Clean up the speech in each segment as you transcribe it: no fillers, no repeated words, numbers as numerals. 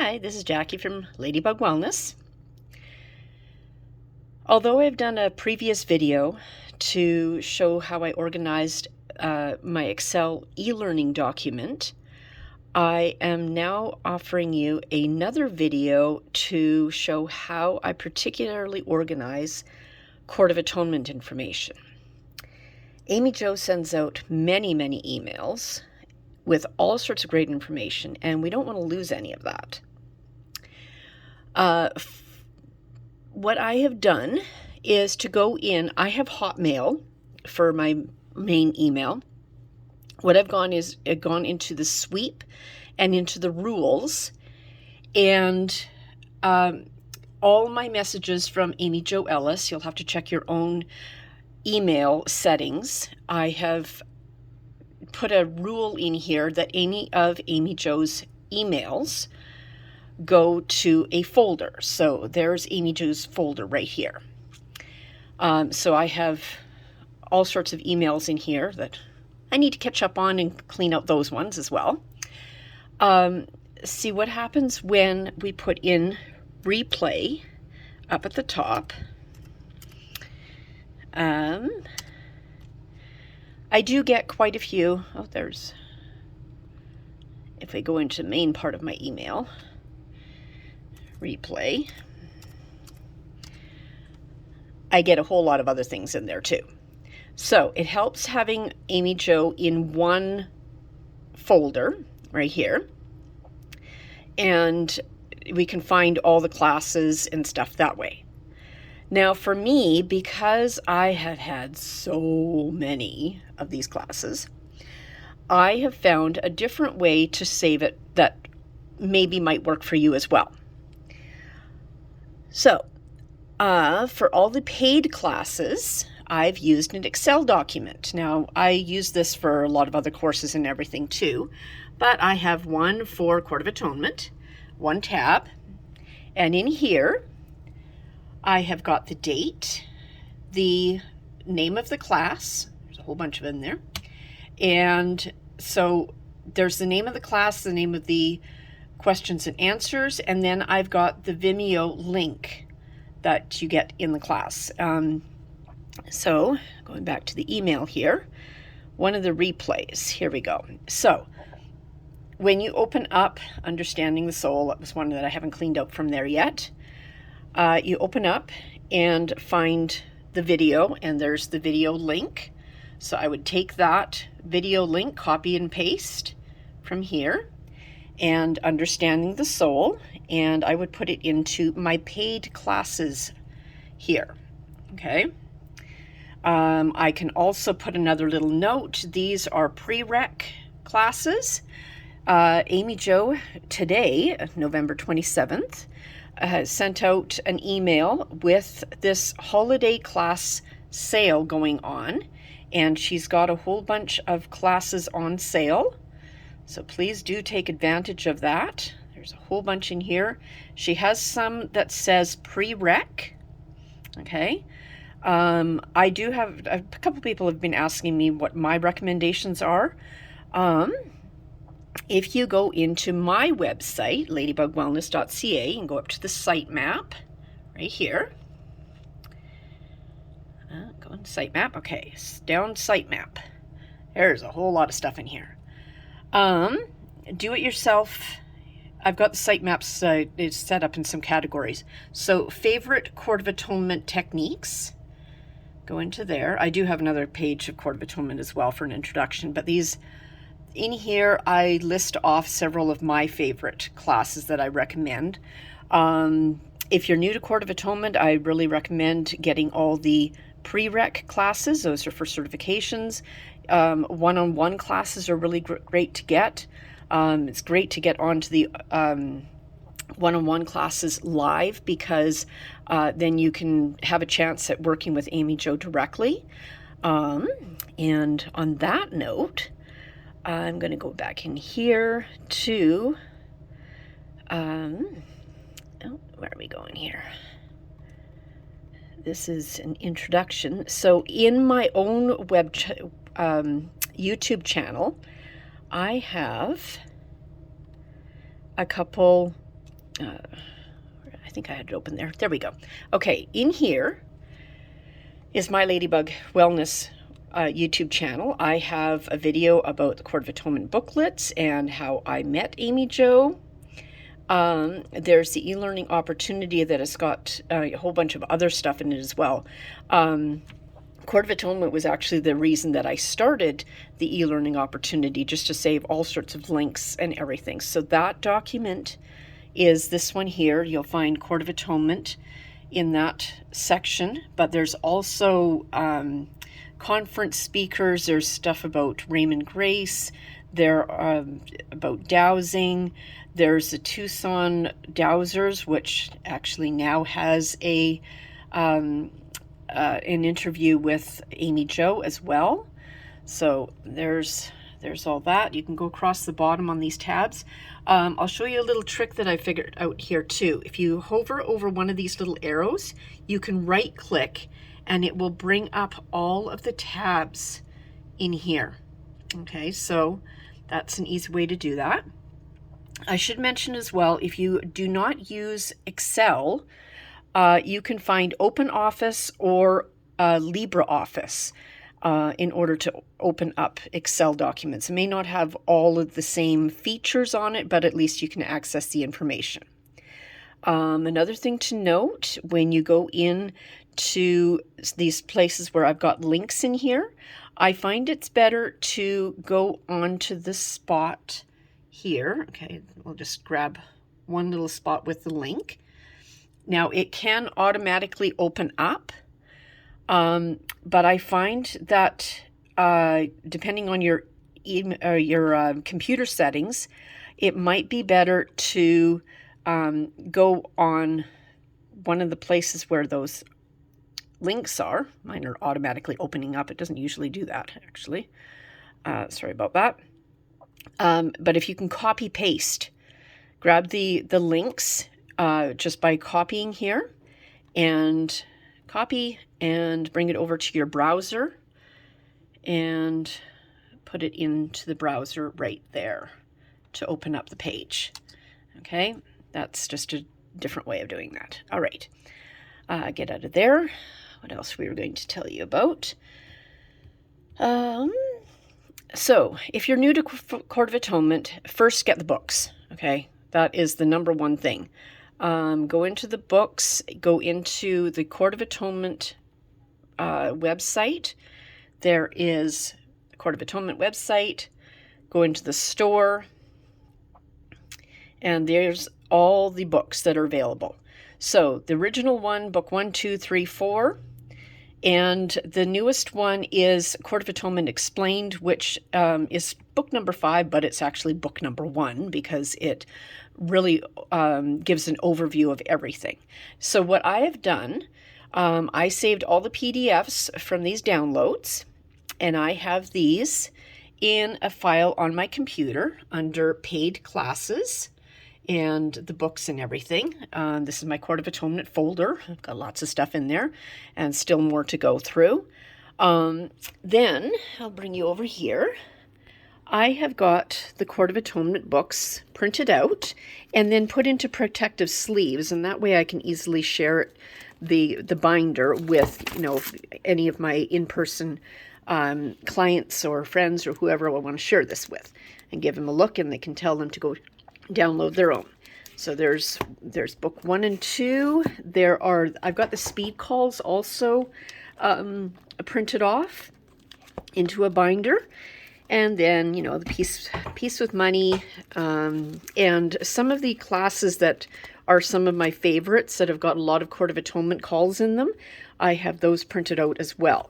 Hi, this is Jackie from Ladybug Wellness. Although I've done a previous video to show how I organized my Excel e-learning document, I am now offering you another video to show how I particularly organize Court of Atonement information. Amy Jo sends out many emails with all sorts of great information, and we don't want to lose any of that. What I have done is to go in, I have Hotmail for my main email. What I've gone is gone into the sweep and into the rules, and all my messages from Amy Jo Ellis, you'll have to check your own email settings. I have put a rule in here that any of Amy Jo's emails go to a folder. So there's Amy Jo's folder right here. So I have all sorts of emails in here that I need to catch up on and clean out those ones as well. See what happens when we put in replay up at the top. I do get quite a few. Oh, there's, if I go into the main part of my email, replay, I get a whole lot of other things in there too. So it helps having Amy Jo in one folder right here, and we can find all the classes and stuff that way. Now for me, because I have had so many of these classes, I have found a different way to save it that maybe might work for you as well. So for all the paid classes, I've used an Excel document. Now I use this for a lot of other courses and everything too, but I have one for Court of Atonement, one tab, and in here I have got the date, the name of the class, there's a whole bunch of them there, and so there's the name of the class, the name of the questions and answers, and then I've got the Vimeo link that you get in the class. So going back to the email here, one of the replays, here we go. So when you open up Understanding the Soul, that was one that I haven't cleaned out from there yet. You open up and find the video, and there's the video link. So I would take that video link, copy and paste from here, and Understanding the Soul, and I would put it into my paid classes here. Okay. I can also put another little note. These are prereq classes. Amy Jo today, November 27th, has sent out an email with this holiday class sale going on, and she's got a whole bunch of classes on sale. So please do take advantage of that. There's a whole bunch in here. She has some that says prereq. Okay. I do have a couple people have been asking me what my recommendations are. If you go into my website, ladybugwellness.ca, and go up to the sitemap right here. Go into sitemap. Okay, down sitemap. There's a whole lot of stuff in here. Do it yourself. I've got the sitemaps it's set up in some categories. So favorite Court of Atonement techniques. Go into there. I do have another page of Court of Atonement as well for an introduction, but these in here, I list off several of my favorite classes that I recommend. If you're new to Court of Atonement, I really recommend getting all the prereq classes. Those are for certifications. One-on-one classes are really great to get. It's great to get onto the one-on-one classes live, because then you can have a chance at working with Amy Jo directly. And on that note, I'm going to go back in here to, where are we going here? This is an introduction. So in my own YouTube channel, I have a couple I think I had it open there. There we go. Okay, in here is my Ladybug Wellness YouTube channel. I have a video about the Court of Atonement booklets and how I met Amy Jo. There's the e-learning opportunity that has got a whole bunch of other stuff in it as well. Court of Atonement was actually the reason that I started the e-learning opportunity, just to save all sorts of links and everything. So that document is this one here. You'll find Court of Atonement in that section, but there's also conference speakers. There's stuff about Raymond Grace. There about dowsing. There's the Tucson Dowsers, which actually now has an interview with Amy Jo as well. So there's all that. You can go across the bottom on these tabs. I'll show you a little trick that I figured out here too. If you hover over one of these little arrows, you can right click and it will bring up all of the tabs in here. Okay, so that's an easy way to do that. I should mention as well, if you do not use Excel, you can find OpenOffice or LibreOffice in order to open up Excel documents. It may not have all of the same features on it, but at least you can access the information. Another thing to note, when you go in to these places where I've got links in here, I find it's better to go onto the spot here. Okay, we'll just grab one little spot with the link. Now it can automatically open up, but I find that depending on your computer settings, it might be better to go on one of the places where those links are. Mine are automatically opening up. It doesn't usually do that, actually. Sorry about that. But if you can copy paste, grab the links just by copying here and copy and bring it over to your browser and put it into the browser right there to open up the page. Okay, that's just a different way of doing that. All right, get out of there. What else we were going to tell you about? So if you're new to Court of Atonement, first get the books, okay? That is the number one thing. Go into the books, go into the Court of Atonement website. There is the Court of Atonement website. Go into the store, and there's all the books that are available. So the original one, book 1, 2, 3, 4. And the newest one is Court of Atonement Explained, which is book number 5, but it's actually book number 1 because it really gives an overview of everything. So what I have done, I saved all the PDFs from these downloads, and I have these in a file on my computer under Paid Classes and the books and everything. This is my Court of Atonement folder. I've got lots of stuff in there and still more to go through. Then I'll bring you over here. I have got the Court of Atonement books printed out and then put into protective sleeves, and that way I can easily share the binder with, you know, any of my in-person clients or friends or whoever I want to share this with, and give them a look, and they can tell them to go download their own. So there's book 1 and 2. I've got the speed calls also printed off into a binder, and then, you know, the Peace with Money, and some of the classes that are some of my favorites that have got a lot of Court of Atonement calls in them. I have those printed out as well.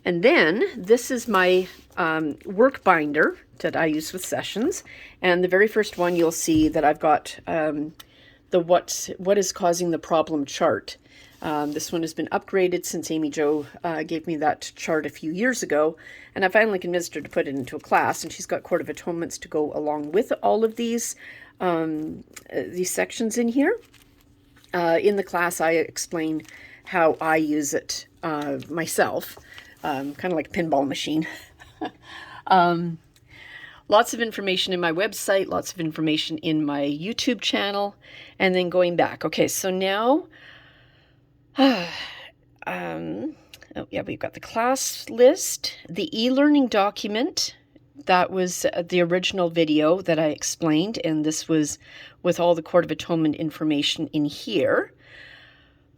And then this is my work binder that I use with sessions. And the very first one, you'll see that I've got the what is causing the problem chart. This one has been upgraded since Amy Jo gave me that chart a few years ago. And I finally convinced her to put it into a class. And she's got Court of Atonements to go along with all of these sections in here. In the class, I explain how I use it myself. Kind of like a pinball machine. lots of information in my website, lots of information in my YouTube channel, and then going back. Okay, so now, oh yeah, we've got the class list, the e-learning document. That was the original video that I explained, and this was with all the Court of Atonement information in here.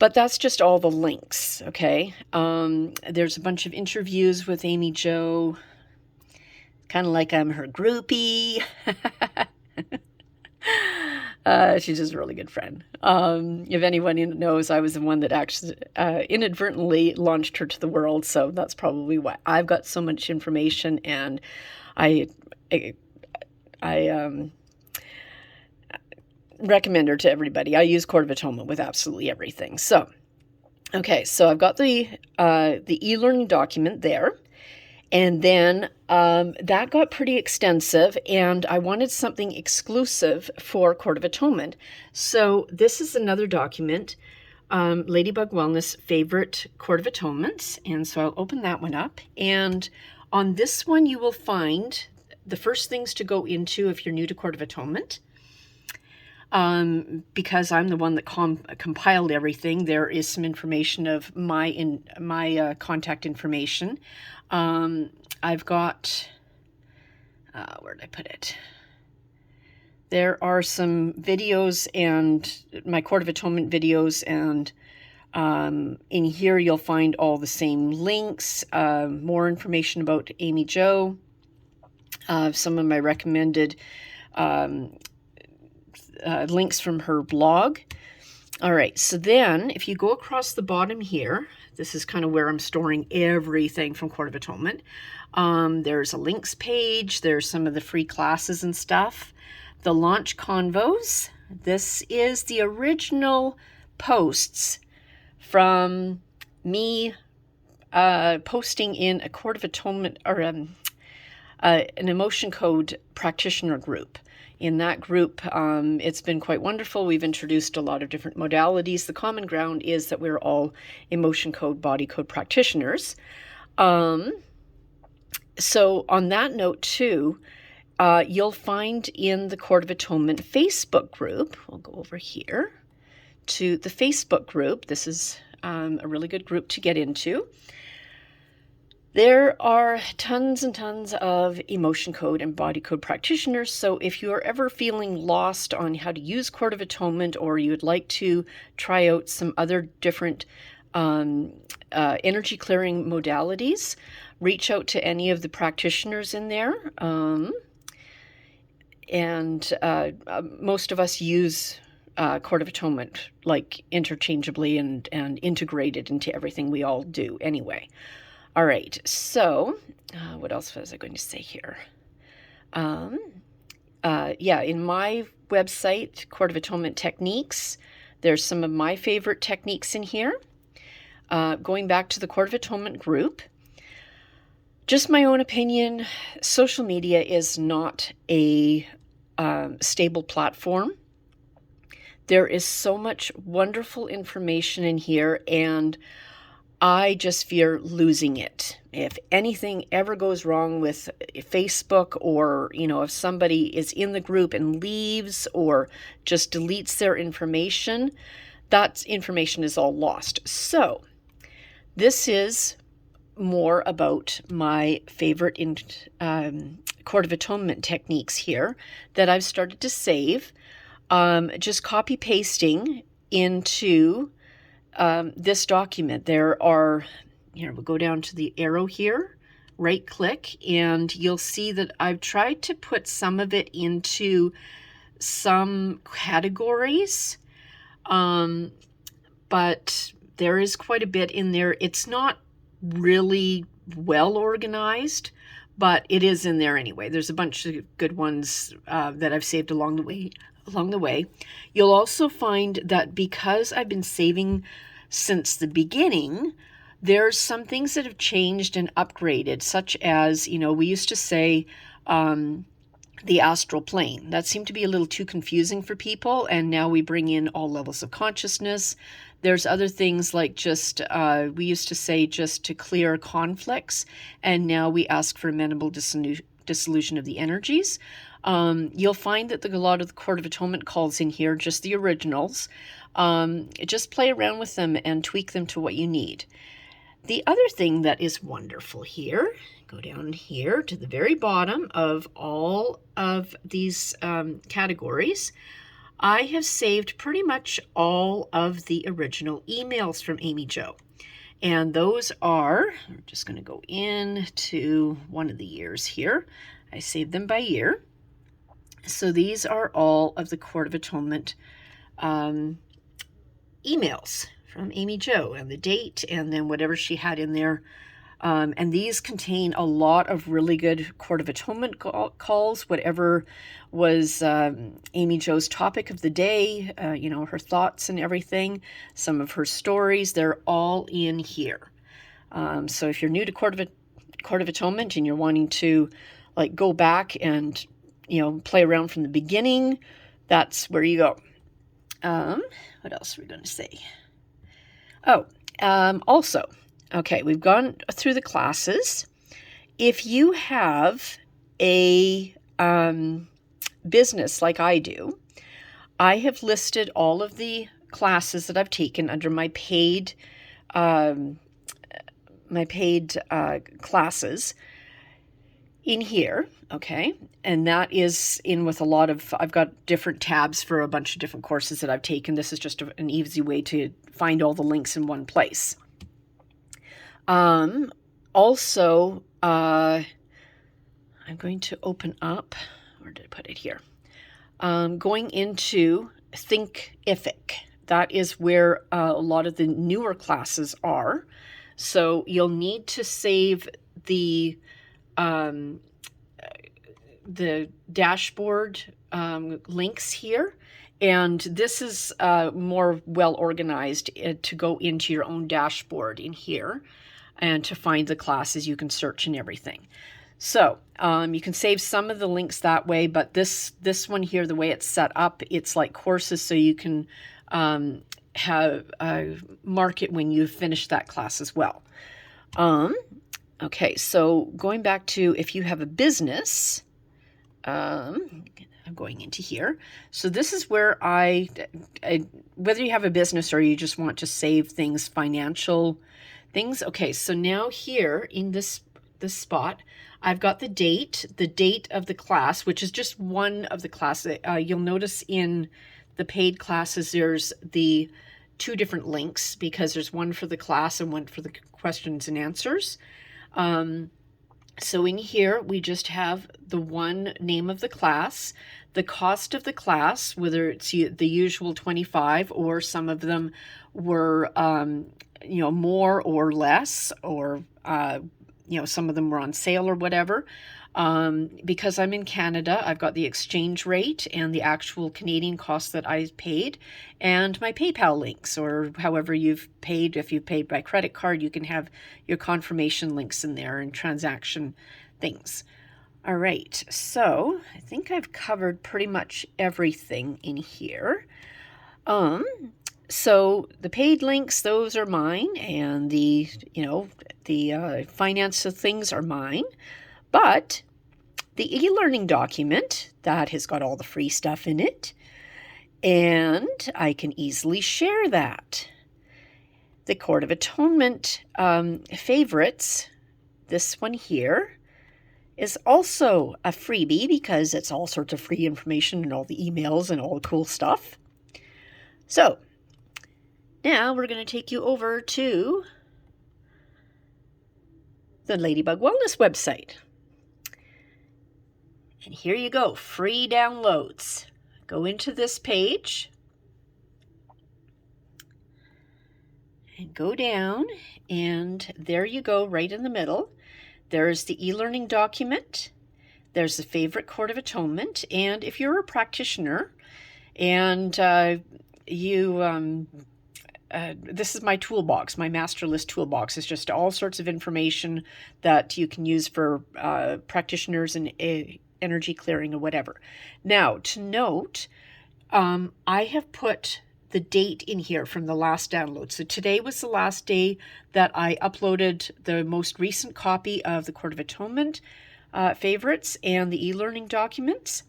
But that's just all the links, okay? There's a bunch of interviews with Amy Jo, kind of like I'm her groupie. She's just a really good friend. If anyone knows, I was the one that actually inadvertently launched her to the world, so that's probably why I've got so much information, and I recommend her to everybody. I use Court of Atonement with absolutely everything. So, okay, so I've got the e-learning document there, and then that got pretty extensive, and I wanted something exclusive for Court of Atonement. So this is another document, Ladybug Wellness favorite Court of Atonements, and so I'll open that one up. And on this one, you will find the first things to go into if you're new to Court of Atonement. Because I'm the one that compiled everything, there is some information of my contact information. I've got, where did I put it? There are some videos and my Court of Atonement videos, and in here you'll find all the same links, more information about Amy Jo, some of my recommended links from her blog. All right, so then if you go across the bottom here, this is kind of where I'm storing everything from Court of Atonement. There's a links page. There's some of the free classes and stuff. The launch convos. This is the original posts from me posting in a Court of Atonement, or an emotion code practitioner group. In that group, it's been quite wonderful. We've introduced a lot of different modalities. The common ground is that we're all emotion code, body code practitioners. So on that note too, you'll find in the Court of Atonement Facebook group, we'll go over here to the Facebook group. This is a really good group to get into. There are tons and tons of emotion code and body code practitioners, so if you are ever feeling lost on how to use Court of Atonement, or you would like to try out some other different energy clearing modalities, reach out to any of the practitioners in there. Most of us use Court of Atonement like interchangeably and integrated into everything we all do anyway. All right, so what else was I going to say here? In my website, Court of Atonement Techniques, there's some of my favorite techniques in here. Going back to the Court of Atonement group, just my own opinion, social media is not a stable platform. There is so much wonderful information in here, and I just fear losing it. If anything ever goes wrong with Facebook, or, if somebody is in the group and leaves or just deletes their information, that information is all lost. So this is more about my favorite Court of Atonement techniques here that I've started to save. Just copy pasting into this document. There are, we'll go down to the arrow here, right click, and you'll see that I've tried to put some of it into some categories, but there is quite a bit in there. It's not really well organized, but it is in there anyway. There's a bunch of good ones that I've saved along the way. You'll also find that because I've been saving since the beginning, there's some things that have changed and upgraded, such as, we used to say the astral plane. That seemed to be a little too confusing for people, and now we bring in all levels of consciousness. There's other things like just, we used to say just to clear conflicts, and now we ask for amenable dissolution of the energies. You'll find that a lot of the Court of Atonement calls in here, just the originals. Just play around with them and tweak them to what you need. The other thing that is wonderful here, go down here to the very bottom of all of these categories, I have saved pretty much all of the original emails from Amy Jo. And those are, I'm just going to go into one of the years here. I saved them by year. So these are all of the Court of Atonement emails from Amy Jo, and the date, and then whatever she had in there. And these contain a lot of really good Court of Atonement calls, whatever was Amy Jo's topic of the day, her thoughts and everything, some of her stories, they're all in here. So if you're new to Court of Atonement and you're wanting to go back and, play around from the beginning, that's where you go. What else are we going to say? Also, okay, we've gone through the classes. If you have a business like I do, I have listed all of the classes that I've taken under my paid classes in here, okay? And that is in with a lot of, I've got different tabs for a bunch of different courses that I've taken. This is just an easy way to find all the links in one place. Also, I'm going to open up, where did I put it here? Going into Thinkific. That is where a lot of the newer classes are. So you'll need to save the dashboard links here. And this is more well organized to go into your own dashboard in here and to find the classes you can search and everything. So you can save some of the links that way, but this one here, the way it's set up, it's like courses, so you can mark it when you've finished that class as well. Okay, so going back to if you have a business, I'm going into here. So this is where I whether you have a business or you just want to save things, financial things. Okay, so now here in this spot, I've got the date of the class, which is just one of the classes. You'll notice in the paid classes, there's the two different links because there's one for the class and one for the questions and answers. So in here, we just have the one name of the class, the cost of the class, whether it's the usual 25 or some of them were, more or less, or, some of them were on sale or whatever. Because I'm in Canada, I've got the exchange rate and the actual Canadian cost that I paid and my PayPal links, or however you've paid. If you've paid by credit card, you can have your confirmation links in there and transaction things. All right, so I think I've covered pretty much everything in here. So the paid links, those are mine, and the finance of things are mine. But the e-learning document, that has got all the free stuff in it, and I can easily share that. The Court of Atonement favorites, this one here, is also a freebie because it's all sorts of free information and all the emails and all the cool stuff. So now we're going to take you over to the Ladybug Wellness website. And here you go, free downloads. Go into this page and go down, and there you go, right in the middle. There's the e-learning document. There's the favorite Court of Atonement. And if you're a practitioner and this is my toolbox, my master list toolbox. It's just all sorts of information that you can use for practitioners and energy clearing or whatever. Now, to note, I have put the date in here from the last download. So today was the last day that I uploaded the most recent copy of the Court of Atonement favorites and the e-learning documents.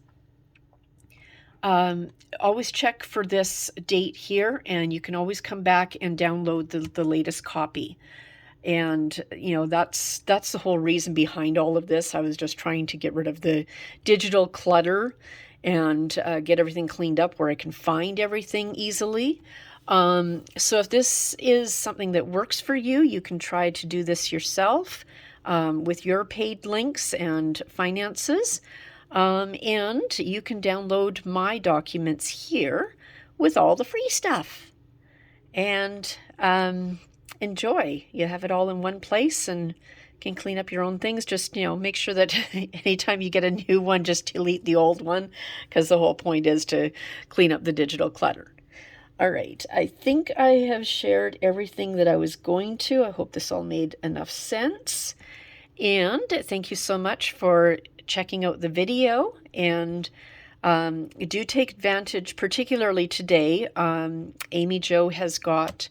Always check for this date here, and you can always come back and download the latest copy. And, you know, that's the whole reason behind all of this. I was just trying to get rid of the digital clutter and get everything cleaned up where I can find everything easily. So if this is something that works for you, you can try to do this yourself with your paid links and finances. And you can download my documents here with all the free stuff. And enjoy. You have it all in one place and can clean up your own things. Just, you know, make sure that anytime you get a new one, just delete the old one, because the whole point is to clean up the digital clutter. All right, I think I have shared everything that I was going to. I hope this all made enough sense. And thank you so much for checking out the video. And do take advantage, particularly today. Amy Jo has got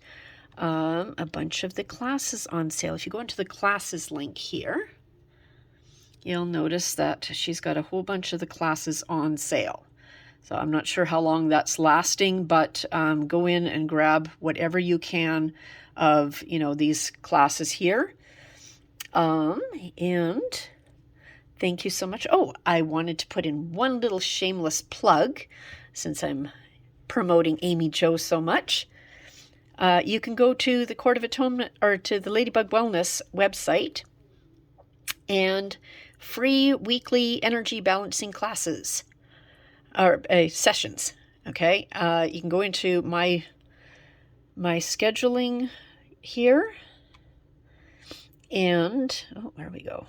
a bunch of the classes on sale. If you go into the classes link here, you'll notice that she's got a whole bunch of the classes on sale. So I'm not sure how long that's lasting, but go in and grab whatever you can of, you know, these classes here. And thank you so much. Oh, I wanted to put in one little shameless plug since I'm promoting Amy Jo so much. You can go to the Court of Atonement or to the Ladybug Wellness website and free weekly energy balancing classes or sessions. Okay, you can go into my scheduling here, and oh, there we go.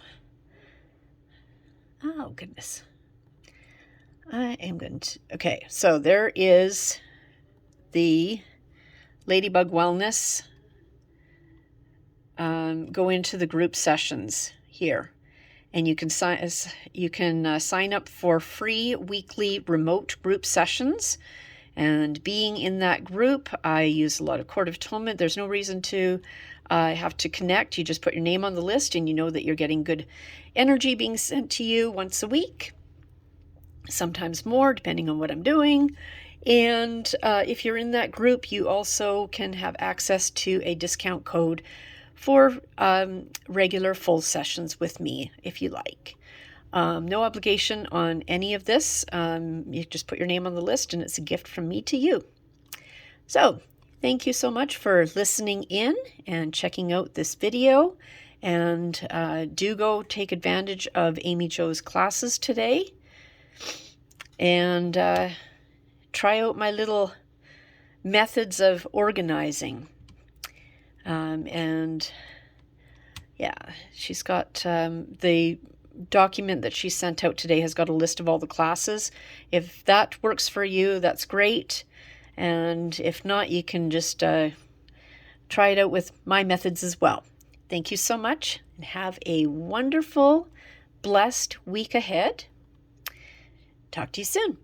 Oh goodness, I am going to. Okay, so there is the Ladybug Wellness. Go into the group sessions here, and you can sign up for free weekly remote group sessions. And being in that group, I use a lot of Court of Atonement. There's no reason to have to connect. You just put your name on the list, and you know that you're getting good energy being sent to you once a week, sometimes more, depending on what I'm doing. And if you're in that group, you also can have access to a discount code for regular full sessions with me, if you like. No obligation on any of this. You just put your name on the list, and it's a gift from me to you. So thank you so much for listening in and checking out this video. And do go take advantage of Amy Jo's classes today. And try out my little methods of organizing. And yeah, she's got the document that she sent out today has got a list of all the classes. If that works for you, that's great. And if not, you can just try it out with my methods as well. Thank you so much, and have a wonderful, blessed week ahead. Talk to you soon.